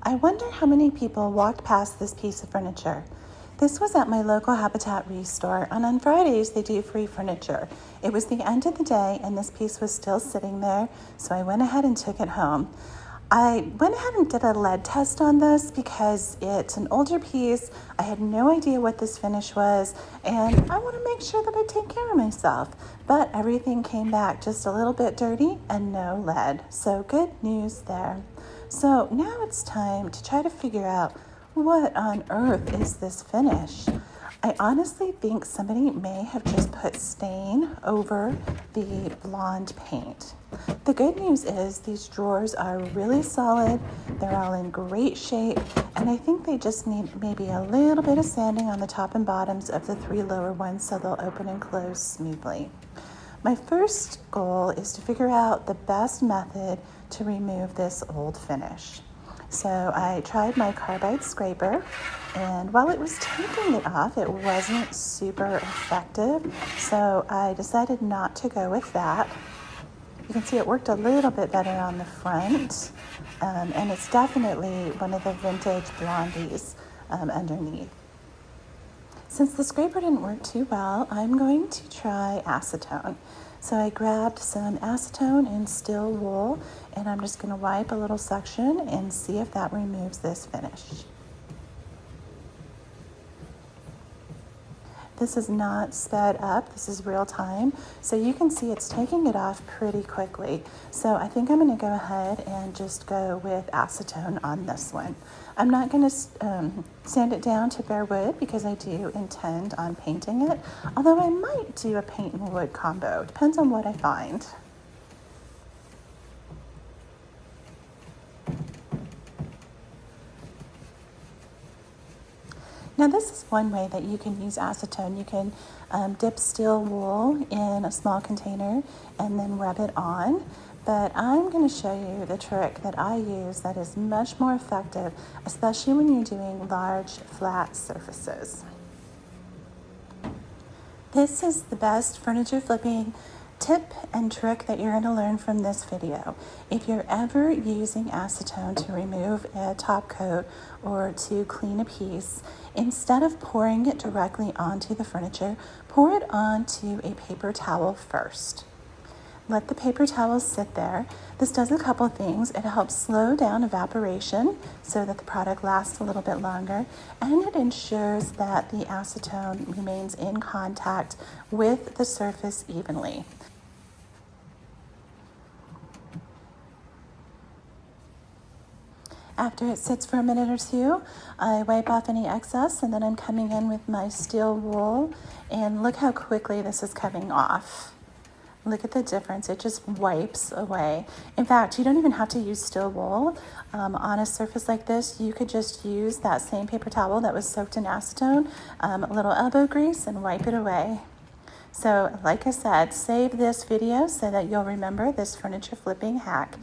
I wonder how many people walked past this piece of furniture. This was at my local Habitat Restore, and on Fridays they do free furniture. It was the end of the day and this piece was still sitting there, so I went ahead and took it home. I went ahead and did a lead test on this because it's an older piece. I had no idea what this finish was, and I want to make sure that I take care of myself. But everything came back just a little bit dirty and no lead. So good news there. So now it's time to try to figure out what on earth is this finish. I honestly think somebody may have just put stain over the blonde paint. The good news is these drawers are really solid, they're all in great shape, and I think they just need maybe a little bit of sanding on the top and bottoms of the 3 lower ones so they'll open and close smoothly. My first goal is to figure out the best method to remove this old finish. So I tried my Carbide Scraper, and while it was taking it off, it wasn't super effective, so I decided not to go with that. You can see it worked a little bit better on the front, and it's definitely one of the vintage blondies underneath. Since the scraper didn't work too well, I'm going to try acetone. So I grabbed some acetone in still wool, and I'm just going to wipe a little section and see if that removes this finish. This is not sped up, this is real time, so you can see it's taking it off pretty quickly. So I think I'm going to go ahead and just go with acetone on this one. I'm not going to sand it down to bare wood because I do intend on painting it, although I might do a paint and wood combo. Depends on what I find. Now this is one way that you can use acetone. You can dip steel wool in a small container and then rub it on. But I'm going to show you the trick that I use that is much more effective, especially when you're doing large flat surfaces. This is the best furniture flipping tip and trick that you're going to learn from this video. If you're ever using acetone to remove a top coat or to clean a piece, instead of pouring it directly onto the furniture, pour it onto a paper towel first. Let the paper towel sit there. This does a couple things. It helps slow down evaporation so that the product lasts a little bit longer, and it ensures that the acetone remains in contact with the surface evenly. After it sits for a minute or two, I wipe off any excess, and then I'm coming in with my steel wool, and look how quickly this is coming off. Look at the difference. It just wipes away. In fact, you don't even have to use steel wool. On a surface like this, you could just use that same paper towel that was soaked in acetone, a little elbow grease, and wipe it away. So, like I said, save this video so that you'll remember this furniture flipping hack.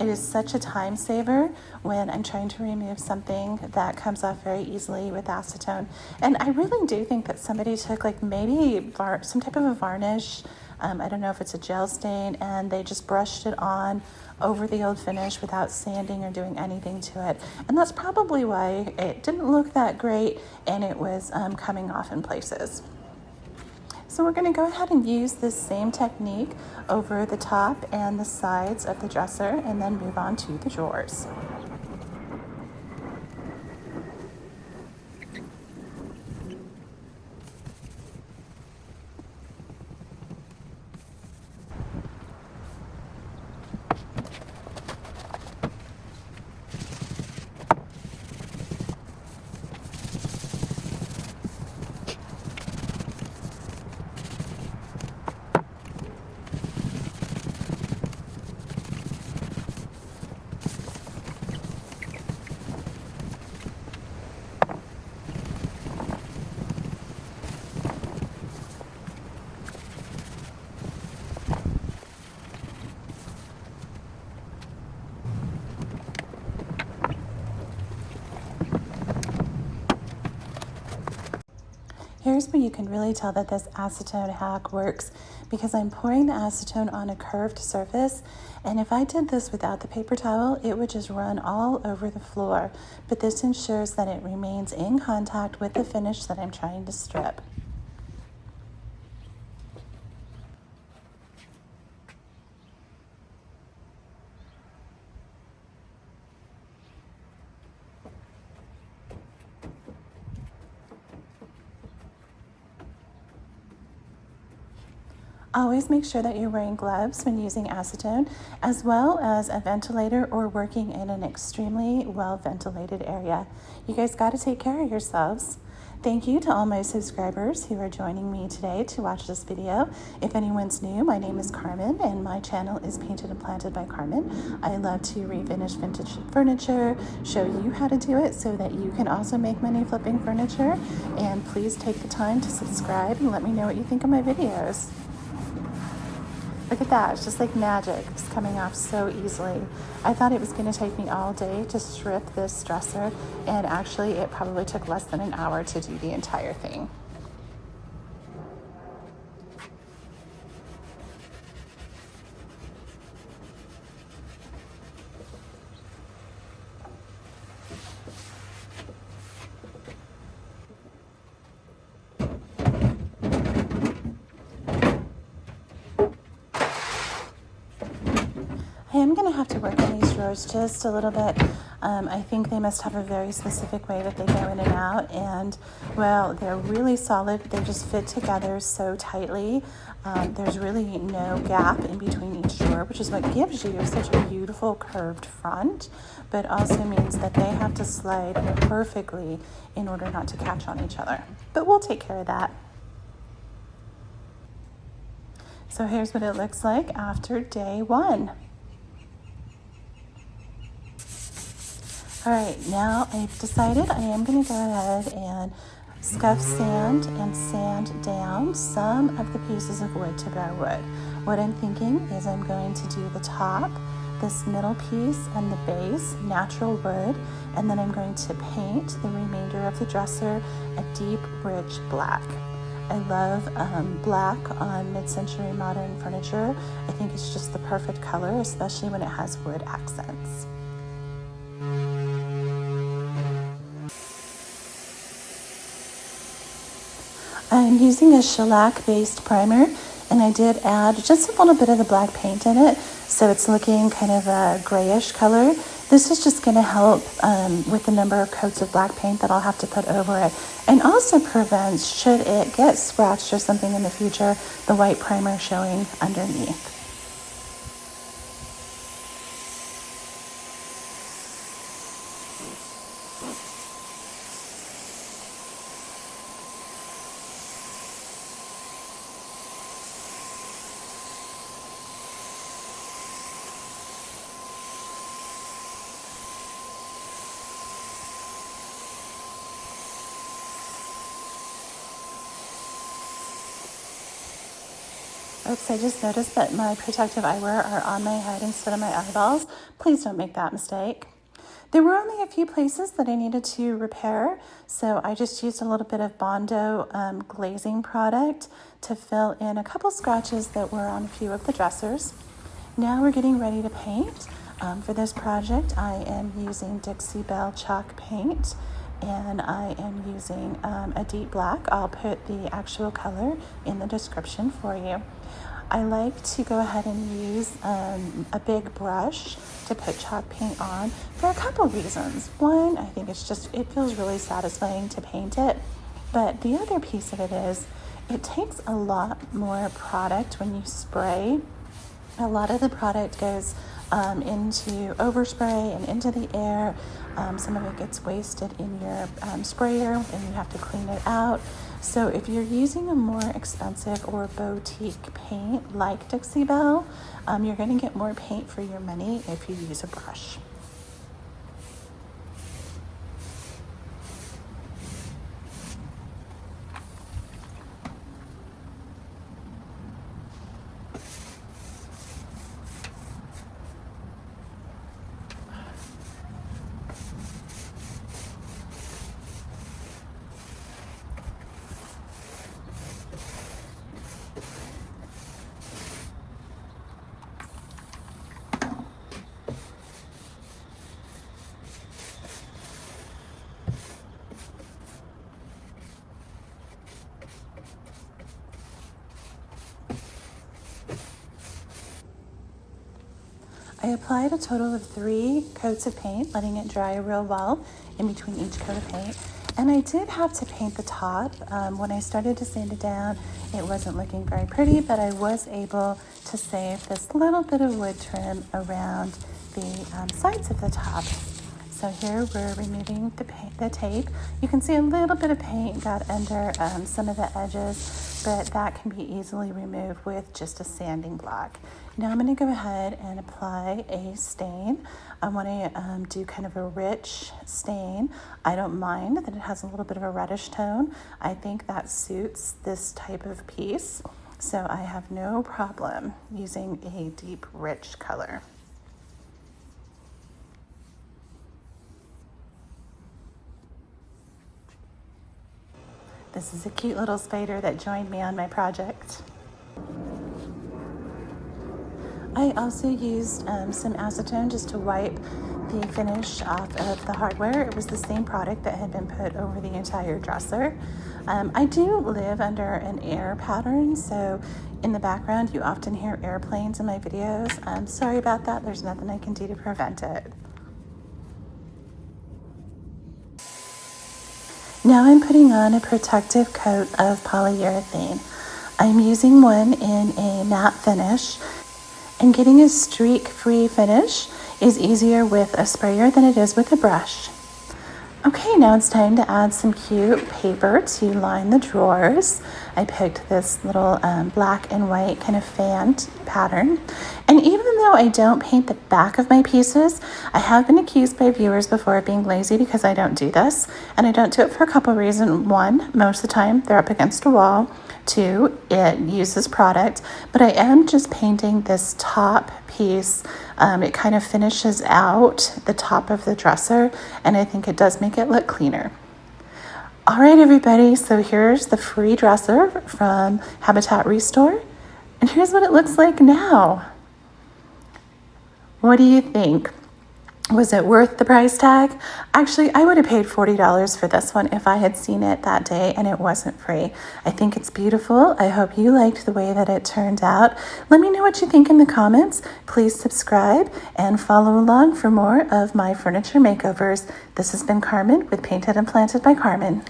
It is such a time saver when I'm trying to remove something that comes off very easily with acetone. And I really do think that somebody took like maybe some type of a varnish, I don't know if it's a gel stain, and they just brushed it on over the old finish without sanding or doing anything to it. And that's probably why it didn't look that great and it was coming off in places. So we're going to go ahead and use this same technique over the top and the sides of the dresser and then move on to the drawers. Here's where you can really tell that this acetone hack works, because I'm pouring the acetone on a curved surface, and if I did this without the paper towel, it would just run all over the floor. But this ensures that it remains in contact with the finish that I'm trying to strip. Always make sure that you're wearing gloves when using acetone, as well as a ventilator or working in an extremely well ventilated area. You guys got to take care of yourselves. Thank you to all my subscribers who are joining me today to watch this video. If anyone's new, my name is Carmen and my channel is Painted and Planted by Carmen. I love to refinish vintage furniture, show you how to do it so that you can also make money flipping furniture. And please take the time to subscribe and let me know what you think of my videos. Look at that, it's just like magic. It's coming off so easily. I thought it was going to take me all day to strip this dresser, and actually it probably took less than an hour to do the entire thing. I am going to have to work on these drawers just a little bit. I think they must have a very specific way that they go in and out, and well, they're really solid. They just fit together so tightly. There's really no gap in between each drawer, which is what gives you such a beautiful curved front, but also means that they have to slide perfectly in order not to catch on each other. But we'll take care of that. So here's what it looks like after day one. All right, now I've decided I am going to go ahead and scuff sand and sand down some of the pieces of wood to bow wood. What I'm thinking is I'm going to do the top, this middle piece, and the base, natural wood, and then I'm going to paint the remainder of the dresser a deep, rich black. I love black on mid-century modern furniture. I think it's just the perfect color, especially when it has wood accents. I'm using a shellac based primer, and I did add just a little bit of the black paint in it, so it's looking kind of a grayish color. This is just going to help with the number of coats of black paint that I'll have to put over it, and also prevents, should it get scratched or something in the future, the white primer showing underneath. Oops, I just noticed that my protective eyewear are on my head instead of my eyeballs. Please don't make that mistake. There were only a few places that I needed to repair, so I just used a little bit of Bondo glazing product to fill in a couple scratches that were on a few of the dressers. Now we're getting ready to paint. For this project, I am using Dixie Belle Chalk Paint, and I am using a deep black. I'll put the actual color in the description for you. I like to go ahead and use a big brush to put chalk paint on for a couple reasons. One, I think it feels really satisfying to paint it, but the other piece of it is it takes a lot more product when you spray. A lot of the product goes into overspray and into the air. Some of it gets wasted in your sprayer, and you have to clean it out. So if you're using a more expensive or boutique paint like Dixie Belle, you're going to get more paint for your money if you use a brush. I applied a total of 3 coats of paint, letting it dry real well in between each coat of paint. And I did have to paint the top. When I started to sand it down, it wasn't looking very pretty, but I was able to save this little bit of wood trim around the sides of the top. So here we're removing the tape. You can see a little bit of paint got under some of the edges, but that can be easily removed with just a sanding block. Now I'm going to go ahead and apply a stain. I want to do kind of a rich stain. I don't mind that it has a little bit of a reddish tone. I think that suits this type of piece, so I have no problem using a deep, rich color. This is a cute little spider that joined me on my project. I also used some acetone just to wipe the finish off of the hardware. It was the same product that had been put over the entire dresser. I do live under an air pattern, so in the background you often hear airplanes in my videos. I'm sorry about that. There's nothing I can do to prevent it. Now I'm putting on a protective coat of polyurethane. I'm using one in a matte finish, and getting a streak-free finish is easier with a sprayer than it is with a brush. Okay, now it's time to add some cute paper to line the drawers. I picked this little black and white kind of fanned pattern. And even though I don't paint the back of my pieces, I have been accused by viewers before of being lazy because I don't do this. And I don't do it for a couple of reasons. One, most of the time they're up against a wall. 2, it uses product, but I am just painting this top piece. It kind of finishes out the top of the dresser, and I think it does make it look cleaner. All right, everybody, so here's the free dresser from Habitat Restore, and here's what it looks like now. What do you think? Was it worth the price tag? Actually, I would have paid $40 for this one if I had seen it that day and it wasn't free. I think it's beautiful. I hope you liked the way that it turned out. Let me know what you think in the comments. Please subscribe and follow along for more of my furniture makeovers. This has been Carmen with Painted and Planted by Carmen.